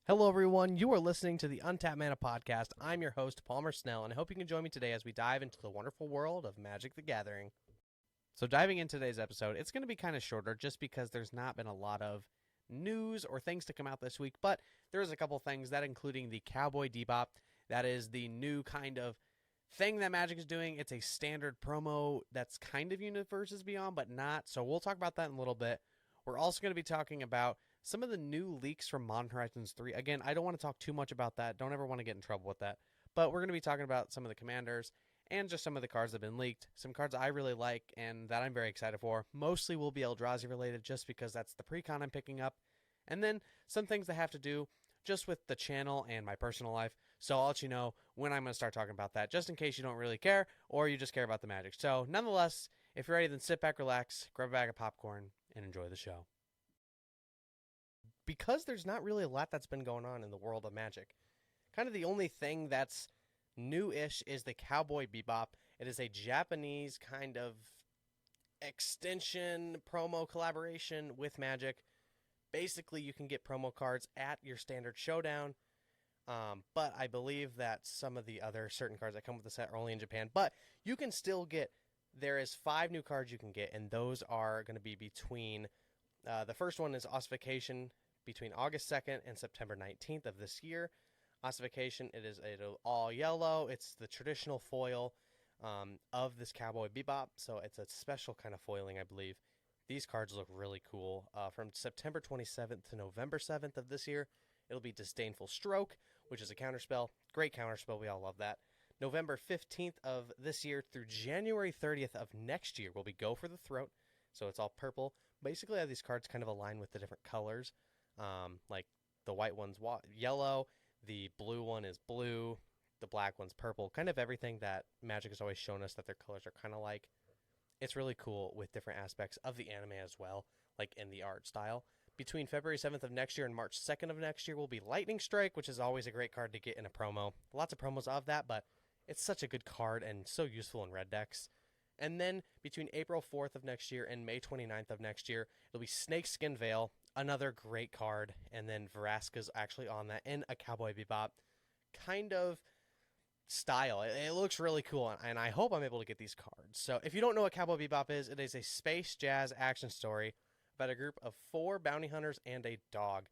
Hello, everyone. You are listening to the Untapped Mana podcast. I'm your host, Palmer Snell, and I hope you can join me today as we dive into the wonderful world of Magic the Gathering. So, diving into today's episode, it's going to be kind of shorter just because there's not been a lot of news or things to come out this week, but there is a couple things, that including the Cowboy Bebop. That is the new kind of thing that Magic is doing. It's a standard promo that's kind of Universes Beyond, but not. So, we'll talk about that in a little bit. We're also going to be talking about some of the new leaks from Modern Horizons 3. Again, I don't want to talk too much about that. Don't ever want to get in trouble with that. But we're going to be talking about some of the commanders and just some of the cards that have been leaked. Some cards I really like and that I'm very excited for. Mostly will be Eldrazi related just because that's the pre-con I'm picking up. And then some things that have to do just with the channel and my personal life. So I'll let you know when I'm going to start talking about that, just in case you don't really care or you just care about the Magic. So nonetheless, if you're ready, then sit back, relax, grab a bag of popcorn, and enjoy the show. Because there's not really a lot that's been going on in the world of Magic, kind of the only thing that's new-ish is the Cowboy Bebop. It is a Japanese kind of extension promo collaboration with Magic. Basically, you can get promo cards at your standard showdown, but I believe that some of the other certain cards that come with the set are only in Japan. But you can still get, there is 5 new cards you can get, and those are going to be between, the first one is Ossification, between August 2nd and September 19th of this year. Ossification, it is all yellow. It's the traditional foil of this Cowboy Bebop, so it's a special kind of foiling, I believe. These cards look really cool. From September 27th to November 7th of this year, it'll be Disdainful Stroke, which is a counterspell. Great counterspell, we all love that. November 15th of this year through January 30th of next year will be Go for the Throat, so it's all purple. Basically, these cards kind of align with the different colors. Like the white one's yellow, the blue one is blue, the black one's purple. Kind of everything that Magic has always shown us that their colors are kind of like. It's really cool with different aspects of the anime as well, like in the art style. Between February 7th of next year and March 2nd of next year will be Lightning Strike, which is always a great card to get in a promo. Lots of promos of that, but it's such a good card and so useful in red decks. And then between April 4th of next year and May 29th of next year, it'll be Snakeskin Veil, another great card, and then Vraska's actually on that in a Cowboy Bebop kind of style. It looks really cool, and I hope I'm able to get these cards. So if you don't know what Cowboy Bebop is, it is a space jazz action story about a group of 4 bounty hunters and a dog.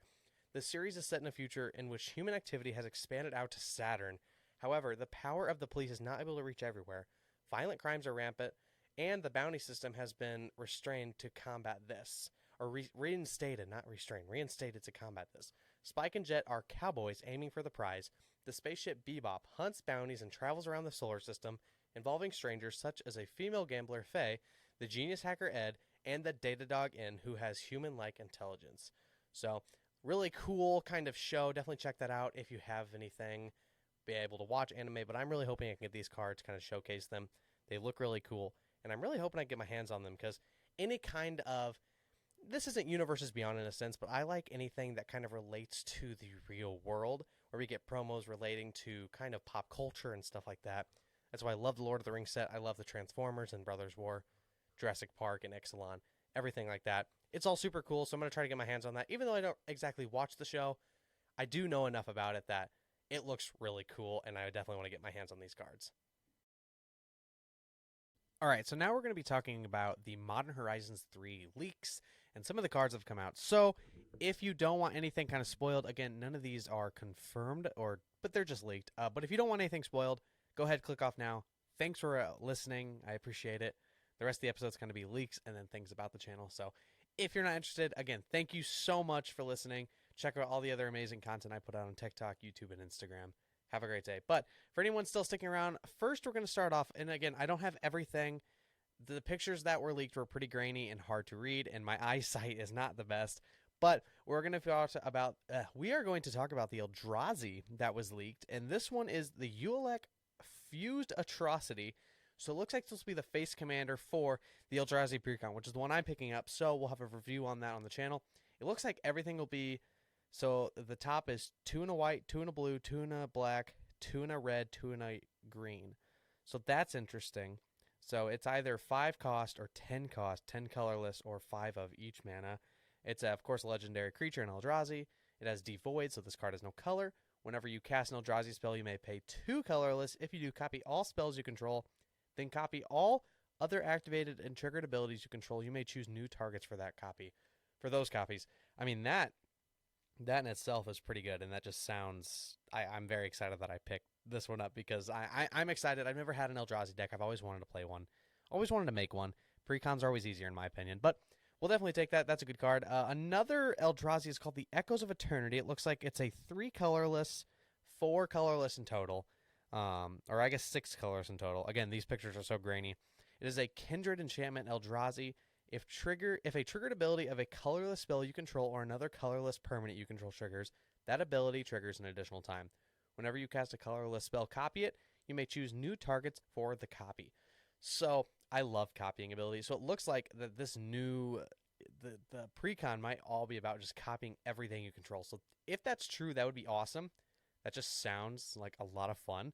The series is set in a future in which human activity has expanded out to Saturn. However, the power of the police is not able to reach everywhere. Violent crimes are rampant, and the bounty system has been restrained to combat this. Or reinstated, not restrained, reinstated to combat this. Spike and Jet are cowboys aiming for the prize. The spaceship Bebop hunts bounties and travels around the solar system, involving strangers such as a female gambler, Faye, the genius hacker, Ed, and the Datadog N, who has human-like intelligence. So, really cool kind of show. Definitely check that out if you have anything. Be able to watch anime, but I'm really hoping I can get these cards, kind of showcase them. They look really cool, and I'm really hoping I can get my hands on them, because any kind of, this isn't Universes Beyond in a sense, but I like anything that kind of relates to the real world, where we get promos relating to kind of pop culture and stuff like that. That's why I love the Lord of the Rings set. I love the Transformers and Brothers War, Jurassic Park and Ixalan, everything like that. It's all super cool, so I'm going to try to get my hands on that. Even though I don't exactly watch the show, I do know enough about it that it looks really cool, and I definitely want to get my hands on these cards. Alright, so now we're going to be talking about the Modern Horizons 3 leaks and some of the cards that have come out. So, if you don't want anything kind of spoiled, again, none of these are confirmed, but they're just leaked. But if you don't want anything spoiled, go ahead, click off now. Thanks for listening. I appreciate it. The rest of the episode is going to be leaks and then things about the channel. So, if you're not interested, again, thank you so much for listening. Check out all the other amazing content I put out on TikTok, YouTube, and Instagram. Have a great day. But for anyone still sticking around, first we're going to start off, and again, I don't have everything. The pictures that were leaked were pretty grainy and hard to read, and my eyesight is not the best. But we are going to talk about the Eldrazi that was leaked, and this one is the Ulek Fused Atrocity. So it looks like this will be the face commander for the Eldrazi Precon, which is the one I'm picking up. So we'll have a review on that on the channel. It looks like everything will be, so the top is 2 in a white, 2 in a blue, 2 in a black, 2 in a red, 2 in a green. So that's interesting. So it's either 5 cost or 10 cost, 10 colorless, or 5 of each mana. It's, of course, a legendary creature in Eldrazi. It has Devoid, so this card has no color. Whenever you cast an Eldrazi spell, you may pay 2 colorless. If you do, copy all spells you control, then copy all other activated and triggered abilities you control. You may choose new targets for that copy. For those copies. I mean, that in itself is pretty good, and that just sounds... I'm very excited that I picked this one up because I'm excited. I've never had an Eldrazi deck. I've always wanted to play one. Always wanted to make one. Precons are always easier in my opinion, but we'll definitely take that. That's a good card. Another Eldrazi is called the Echoes of Eternity. It looks like it's a 3 colorless, 4 colorless in total, or I guess 6 colors in total. Again, these pictures are so grainy. It is a Kindred Enchantment Eldrazi. If a triggered ability of a colorless spell you control or another colorless permanent you control triggers, that ability triggers an additional time. Whenever you cast a colorless spell, copy it. You may choose new targets for the copy. So I love copying abilities. So it looks like that this new the precon might all be about just copying everything you control. So if that's true, that would be awesome. That just sounds like a lot of fun.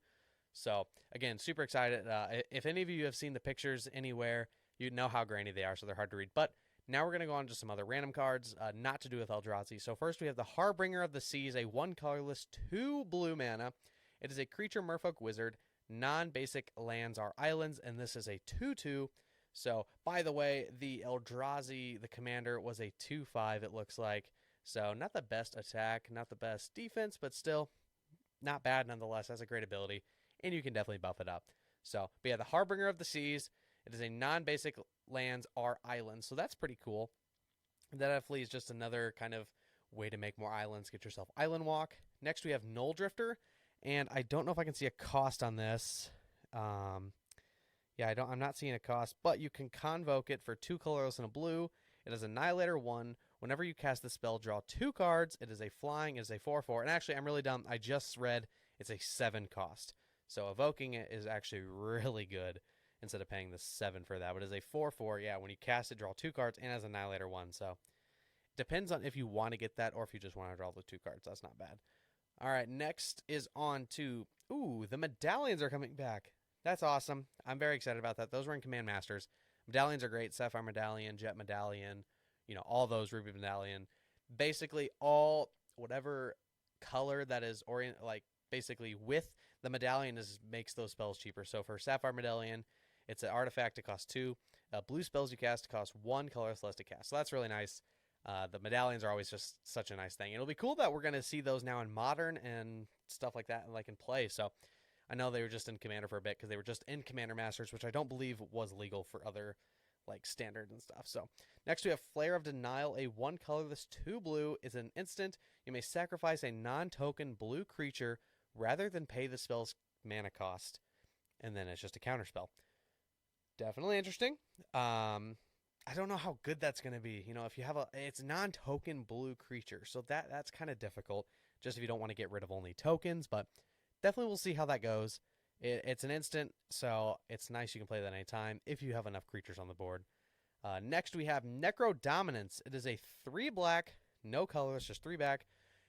So again, super excited. If any of you have seen the pictures anywhere, you know how grainy they are, so they're hard to read. But now we're going to go on to some other random cards, not to do with Eldrazi. So first we have the Harbinger of the Seas, a 1 colorless, 2 blue mana. It is a creature merfolk wizard. Non-basic lands are islands, and this is a 2/2. So, by the way, the Eldrazi, the commander, was a 2/5, it looks like. So, not the best attack, not the best defense, but still not bad nonetheless. That's a great ability, and you can definitely buff it up. So, but yeah, the Harbinger of the Seas, it is a non-basic lands are islands, so that's pretty cool. That definitely is just another kind of way to make more islands, get yourself Island Walk. Next, we have Null Drifter. And I don't know if I can see a cost on this. Yeah, I'm not seeing a cost, but you can convoke it for 2 colorless and a blue. It is Annihilator 1. Whenever you cast the spell, draw 2 cards. It is a flying, it is a 4/4. And actually, I'm really dumb. I just read it's a 7 cost. So evoking it is actually really good instead of paying the 7 for that. But it is a 4/4. Yeah, when you cast it, draw 2 cards and as Annihilator 1. So depends on if you want to get that or if you just want to draw the 2 cards. That's not bad. All right, next is on to, the medallions are coming back. That's awesome. I'm very excited about that. Those were in Command Masters. Medallions are great. Sapphire Medallion, Jet Medallion, all those, Ruby Medallion. Basically, all, whatever color that is basically with the medallion makes those spells cheaper. So for Sapphire Medallion, it's an artifact. It costs 2. Blue spells you cast cost 1 colorless less to cast. So that's really nice. The medallions are always just such a nice thing. It'll be cool that we're going to see those now in Modern and stuff like that, like in play. So I know they were just in Commander for a bit because they were just in Commander Masters, which I don't believe was legal for other like Standard and stuff. So next we have Flare of Denial, a 1 colorless 2 blue. Is an instant. You may sacrifice a non-token blue creature rather than pay the spell's mana cost, and then it's just a counter spell. Definitely interesting. I don't know how good that's going to be. If you have it's non-token blue creature, so that's kind of difficult, just if you don't want to get rid of only tokens, but definitely we'll see how that goes. It's an instant, so it's nice you can play that anytime if you have enough creatures on the board. Next we have Necro Dominance. It is a 3 black, no color, it's just 3 back.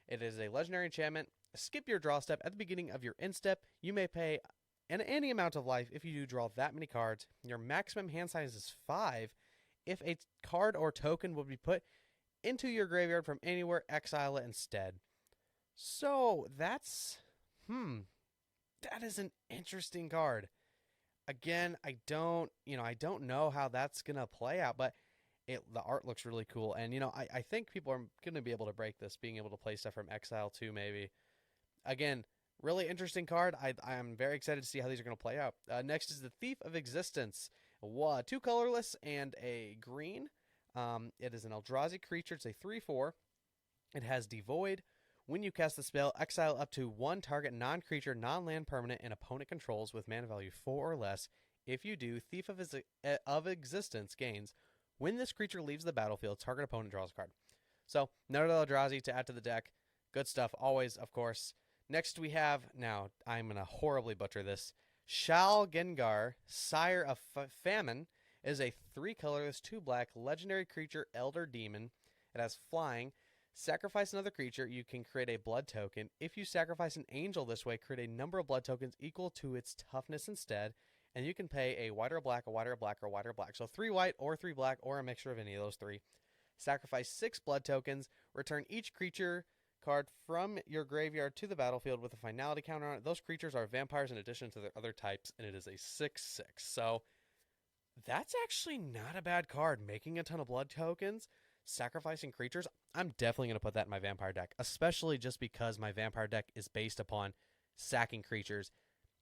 It is a legendary enchantment. Skip your draw step at the beginning of your end step. You may pay any amount of life if you do draw that many cards. Your maximum hand size is 5. If a card or token would be put into your graveyard from anywhere, exile it instead. So that is an interesting card. Again, I don't know how that's gonna play out, but the art looks really cool, and I think people are gonna be able to break this, being able to play stuff from exile too, maybe. Again, really interesting card. I'm very excited to see how these are gonna play out. Next is the Thief of Existence. 2 colorless and a green. It is an Eldrazi creature. It's a 3/4. It has Devoid. When you cast the spell, exile up to 1 target non-creature, non-land permanent an opponent controls with mana value 4 or less. If you do, Thief of Existence gains. When this creature leaves the battlefield, target opponent draws a card. So, another Eldrazi to add to the deck. Good stuff, always, of course. Next we have, now, I'm going to horribly butcher this, Shal Gengar, Sire of Famine, is a 3 colorless, 2 black, legendary creature, Elder Demon. It has flying. Sacrifice another creature, you can create a blood token. If you sacrifice an angel this way, create a number of blood tokens equal to its toughness instead, and you can pay a white or a black, a white or a black, or a white or black. So 3 white or 3 black, or a mixture of any of those 3. Sacrifice 6 blood tokens, return each creature card from your graveyard to the battlefield with a finality counter on it. Those creatures are vampires in addition to their other types, and it is a 6/6. So that's actually not a bad card. Making a ton of blood tokens, sacrificing creatures. I'm definitely going to put that in my vampire deck, especially just because my vampire deck is based upon sacking creatures.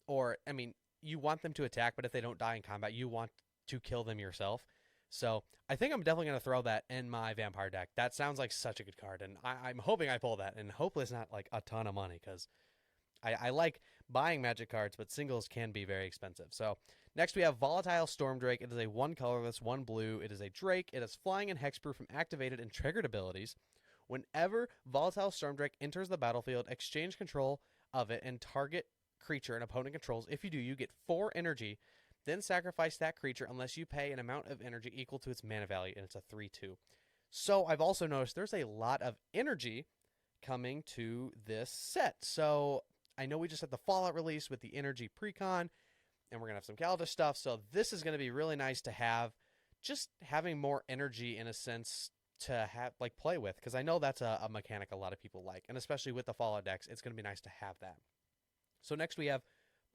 Or, I mean, you want them to attack, but if they don't die in combat, you want to kill them yourself. So I think I'm definitely going to throw that in my vampire deck. That sounds like such a good card, and I'm hoping I pull that, and hopefully it's not like a ton of money, because I like buying Magic cards, but singles can be very expensive. So next we have Volatile Storm Drake. It is a 1 colorless, 1 blue. It is a Drake. It has flying and hexproof from activated and triggered abilities. Whenever Volatile Storm Drake enters the battlefield, exchange control of it and target creature an opponent controls. If you do, you get 4 energy. Then sacrifice that creature unless you pay an amount of energy equal to its mana value, and it's a 3/2. So I've also noticed there's a lot of energy coming to this set. So I know we just had the Fallout release with the energy precon, and we're going to have some Kaldis stuff. So this is going to be really nice to have, just having more energy in a sense to have, like, play with, because I know that's a mechanic a lot of people like, and especially with the Fallout decks, it's going to be nice to have that. So next we have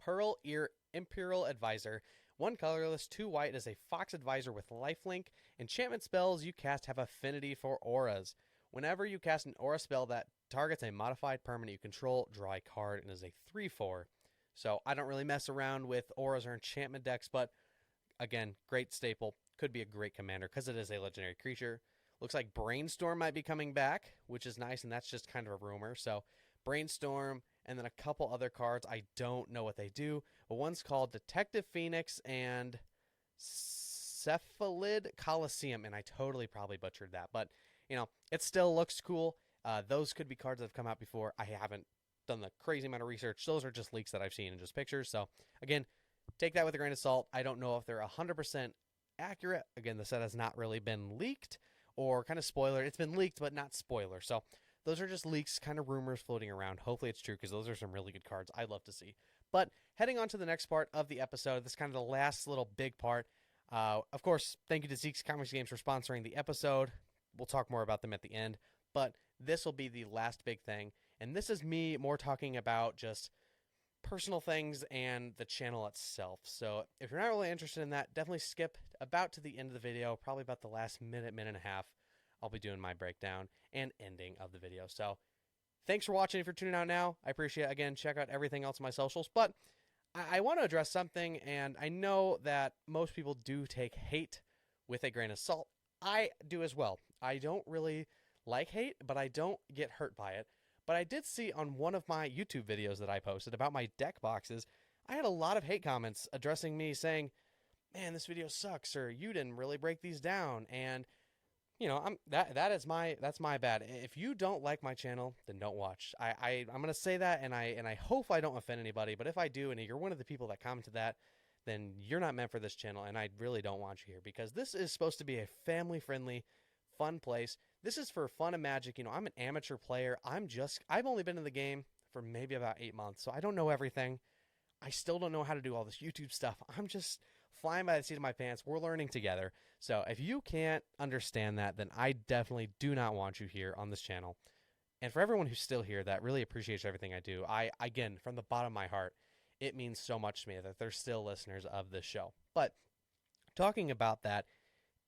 Pearl Ear Imperial Advisor. 1 colorless, 2 white is a Fox Advisor with lifelink. Enchantment spells you cast have affinity for auras. Whenever you cast an aura spell that targets a modified permanent you control, draw a card, and is a 3/4. So I don't really mess around with auras or enchantment decks, but again, great staple. Could be a great commander because it is a legendary creature. Looks like Brainstorm might be coming back, which is nice, and that's just kind of a rumor. So Brainstorm, and then a couple other cards. I don't know what they do, but one's called Detective Phoenix and Cephalid Coliseum, and I totally probably butchered that, but you know, it still looks cool. Those could be cards that have come out before. I haven't done the crazy amount of research. Those are just leaks that I've seen and just pictures. So again, take that with a grain of salt. I don't know if they're 100% accurate. Again, the set has not really been leaked or kind of spoiler. It's been leaked, but not spoiler. So those are just leaks, kind of rumors floating around. Hopefully it's true, because those are some really good cards I'd love to see. But heading on to the next part of the episode, this is kind of the last little big part. Of course, thank you to Zeke's Comics Games for sponsoring the episode. We'll talk more about them at the end. But this will be the last big thing. And this is me more talking about just personal things and the channel itself. So if you're not really interested in that, definitely skip about to the end of the video, probably about the last minute, minute and a half. I'll be doing my breakdown and ending of the video. So thanks for watching. If you're tuning out now, I appreciate it. Again, check out everything else on my socials. But I want to address something, and I know that most people do take hate with a grain of salt. I do as well. I don't really like hate, but I don't get hurt by it. But I did see on one of my YouTube videos that I posted about my deck boxes, I had a lot of hate comments addressing me saying, man, this video sucks, or you didn't really break these down. And you know, that's my bad. If you don't like my channel, then don't watch. I'm gonna say that, and I hope I don't offend anybody. But if I do, and you're one of the people that commented that, then you're not meant for this channel, and I really don't want you here, because this is supposed to be a family-friendly, fun place. This is for fun and magic. You know, I'm an amateur player. I've only been in the game for maybe about 8 months, so I don't know everything. I still don't know how to do all this YouTube stuff. I'm just flying by the seat of my pants. We're learning together. So if you can't understand that, then I definitely do not want you here on this channel. And for everyone who's still here that really appreciates everything I do, again, from the bottom of my heart, it means so much to me that there's still listeners of this show. But talking about that,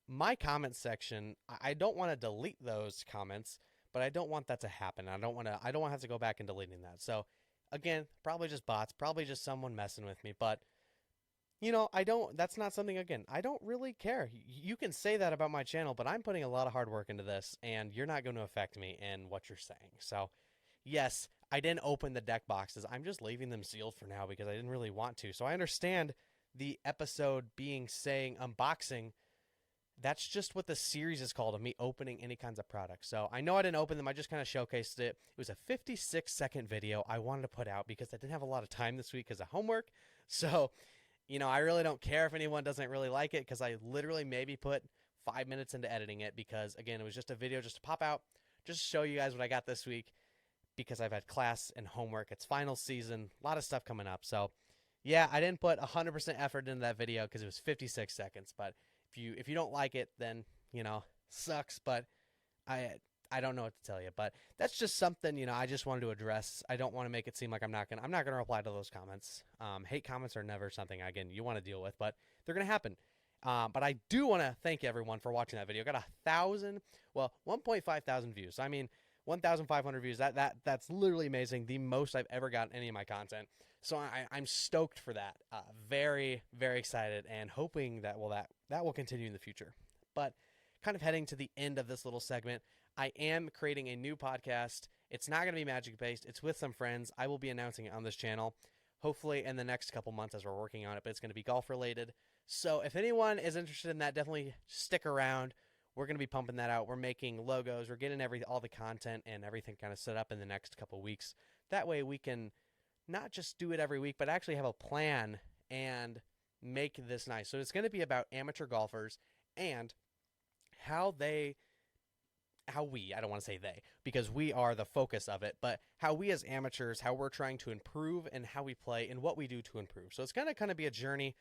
my comment section, I don't want to delete those comments, but I don't want that to happen. I don't want to have to go back and deleting that. So again, probably just bots, probably just someone messing with me, but you know, that's not something, again, I don't really care. You can say that about my channel, but I'm putting a lot of hard work into this, and you're not going to affect me in what you're saying. So yes, I didn't open the deck boxes. I'm just leaving them sealed for now because I didn't really want to. So I understand the episode saying unboxing. That's just what the series is called, of me opening any kinds of products. So I know I didn't open them. I just kind of showcased it. It was a 56-second video I wanted to put out because I didn't have a lot of time this week because of homework. So, you know, I really don't care if anyone doesn't really like it, because I literally maybe put 5 minutes into editing it, because, again, it was just a video just to pop out, just to show you guys what I got this week, because I've had class and homework. It's final season, a lot of stuff coming up. So, yeah, I didn't put 100% effort into that video because it was 56 seconds, but if you don't like it, then, you know, sucks. But I don't know what to tell you, but that's just something, you know, I just wanted to address. I don't want to make it seem like I'm not gonna reply to those comments. Hate comments are never something, again, you want to deal with, but they're gonna happen. But I do want to thank everyone for watching that video. Got 1.5 thousand views. I mean, 1,500 views. That's literally amazing. The most I've ever gotten any of my content. So I'm stoked for that. Very, very excited and hoping that will continue in the future. But kind of heading to the end of this little segment, I am creating a new podcast. It's not going to be Magic based. It's with some friends. I will be announcing it on this channel, hopefully in the next couple months as we're working on it, but it's going to be golf related. So if anyone is interested in that, definitely stick around. We're going to be pumping that out. We're making logos. We're getting all the content and everything kind of set up in the next couple weeks. That way we can not just do it every week, but actually have a plan and make this nice. So it's going to be about amateur golfers and I don't want to say they, because we are the focus of it, but how we as amateurs, how we're trying to improve and how we play and what we do to improve. So it's going to kind of be a journey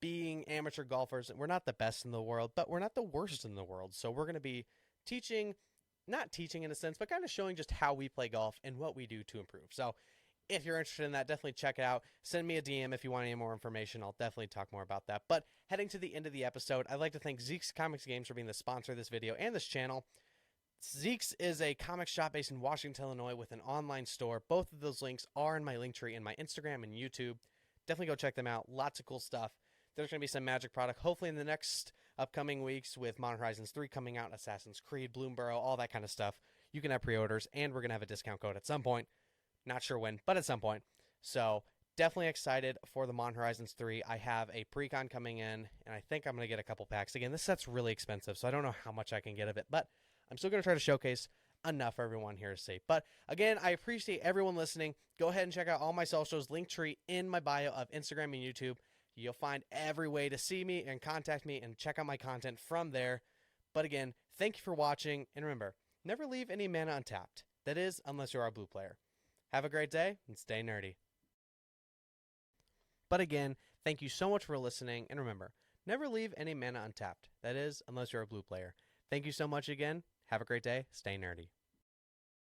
being amateur golfers. We're not the best in the world, but we're not the worst in the world. So we're going to be not teaching in a sense, but kind of showing just how we play golf and what we do to improve. So if you're interested in that, definitely check it out. Send me a DM if you want any more information. I'll definitely talk more about that. But heading to the end of the episode, I'd like to thank Zeke's Comics Games for being the sponsor of this video and this channel. Zeke's is a comic shop based in Washington, Illinois with an online store. Both of those links are in my link tree in my Instagram and YouTube. Definitely go check them out. Lots of cool stuff. There's going to be some Magic product, hopefully in the next upcoming weeks with Modern Horizons 3 coming out, Assassin's Creed, Bloomborough, all that kind of stuff. You can have pre-orders, and we're going to have a discount code at some point. Not sure when, but at some point. So definitely excited for the Modern Horizons 3. I have a pre-con coming in, and I think I'm going to get a couple packs. Again, this set's really expensive, so I don't know how much I can get of it, but I'm still going to try to showcase enough for everyone here to see. But again, I appreciate everyone listening. Go ahead and check out all my socials, Linktree in my bio of Instagram and YouTube. You'll find every way to see me and contact me and check out my content from there. But again, thank you for watching, and remember, never leave any mana untapped. That is, unless you're a blue player. Have a great day, and stay nerdy. But again, thank you so much for listening, and remember, never leave any mana untapped. That is, unless you're a blue player. Thank you so much again. Have a great day. Stay nerdy.